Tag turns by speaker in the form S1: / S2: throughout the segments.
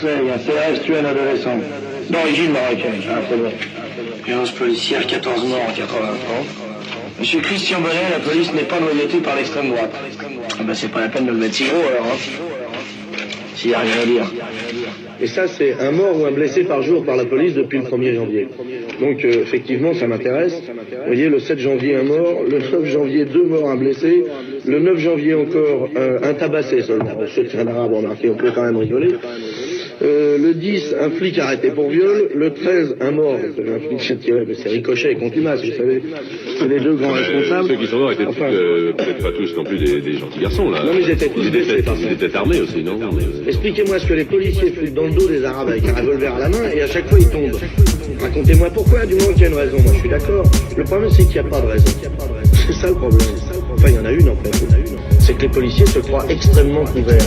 S1: Marseille, un CRS tue un adolescent. D'origine marocaine, très bon. Violence policière, 14 morts en 83. Monsieur Christian Bonnet, la police n'est pas noyautée par l'extrême droite. Ah ben c'est pas la peine de le mettre si gros alors, hein. S'il n'y a rien à dire.
S2: Et ça, c'est un mort ou un blessé par jour par la police depuis le 1er janvier. Donc, effectivement, ça m'intéresse. Vous voyez, le 7 janvier, un mort. Le 9 janvier, 2 morts, un blessé. Le 9 janvier, encore, un tabassé seulement. Ceux qui viennent d'arabe, remarquez, on peut quand même rigoler. Le 10, un flic arrêté pour viol. Le 13, un mort. Un flic qui a tiré, mais c'est Ricochet et Contumace, vous savez. C'est les deux grands responsables.
S3: Ceux qui sont morts étaient peut-être pas tous non plus des gentils garçons, là.
S2: Non, mais ils étaient tous blessés.
S3: Ils étaient armés aussi, non?
S2: Expliquez-moi ce que les policiers foutent dans le dos des Arabes avec un revolver à la main et à chaque fois ils tombent. Racontez-moi pourquoi, du moment qu'il y a une raison. Moi je suis d'accord. Le problème c'est qu'il n'y a pas de raison. C'est ça le problème. Enfin il y en a une en fait. C'est que les policiers se croient extrêmement couverts.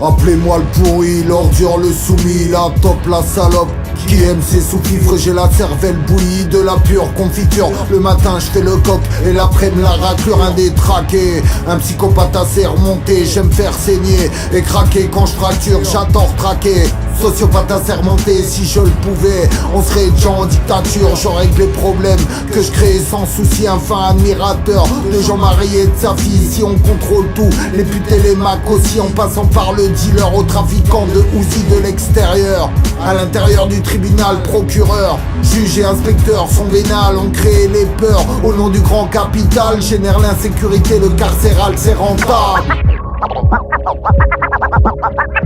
S4: Appelez-moi le pourri, l'ordure, le soumis, la top, la salope. Qui aime ses sous-fifres, j'ai la cervelle bouillie, de la pure confiture. Le matin je fais le coq et l'après-midi la raclure, un détraqué. Un psychopathe assez remonté, j'aime faire saigner et craquer quand je fracture, j'adore traquer. Sociopathe assez remonté, si je le pouvais, on serait déjà en dictature. Je règle les problèmes que je crée sans souci, un fin admirateur de gens mariés et de sa fille. Si on contrôle tout, les putes et les macs aussi, en passant par le dealer aux trafiquants de Uzi de l'extérieur. À l'intérieur du tribunal, procureur, juge et inspecteur sont vénales, on crée les peurs au nom du grand capital, génère l'insécurité, le carcéral c'est rentable.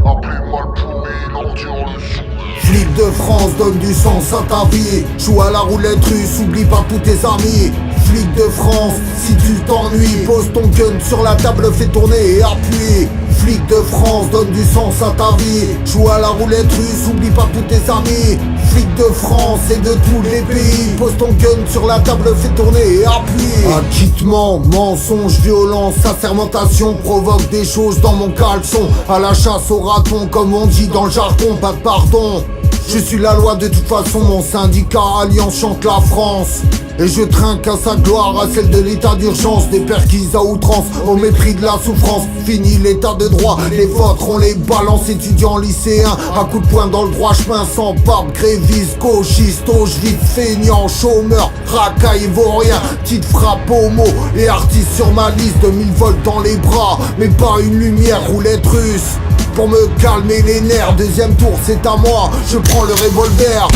S5: Appelez-moi le pourri, l'ordure, le sou.
S4: Flic de France, donne du sens à ta vie. Joue à la roulette russe, oublie pas tous tes amis. Flic de France, si tu t'ennuies, pose ton gun sur la table, fais tourner et appuie. Flic de France, donne du sens à ta vie. Joue à la roulette russe, oublie pas tous tes amis. Flic de France et de tous les pays, pose ton gun sur la table, fais tourner et appuie. Acquittement, mensonge, violence, assermentation provoque des choses dans mon caleçon. À la chasse au raton, comme on dit dans le jargon, pas de pardon. Je suis la loi de toute façon, mon syndicat Alliance chante la France. Et je trinque à sa gloire, à celle de l'état d'urgence. Des perquises à outrance, au mépris de la souffrance. Fini l'état de droit, les vôtres on les balance. Étudiants lycéens, à coups de poing dans le droit chemin. Sans barbe, gréviste, gauchiste, vite feignant, chômeur, racaille, vaurien. Petite frappe homo, et artiste sur ma liste. 2000 volts dans les bras, mais pas une lumière, roulette russe. Pour me calmer les nerfs, deuxième tour c'est à moi, je prends le revolver.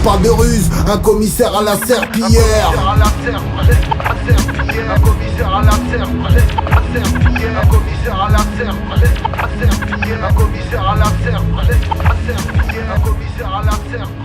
S4: Pas de ruse, un commissaire à la serpillière.
S5: Un commissaire à la serre, un commissaire à la serre, un commissaire à la serre, un commissaire à la serre, un commissaire à la serre.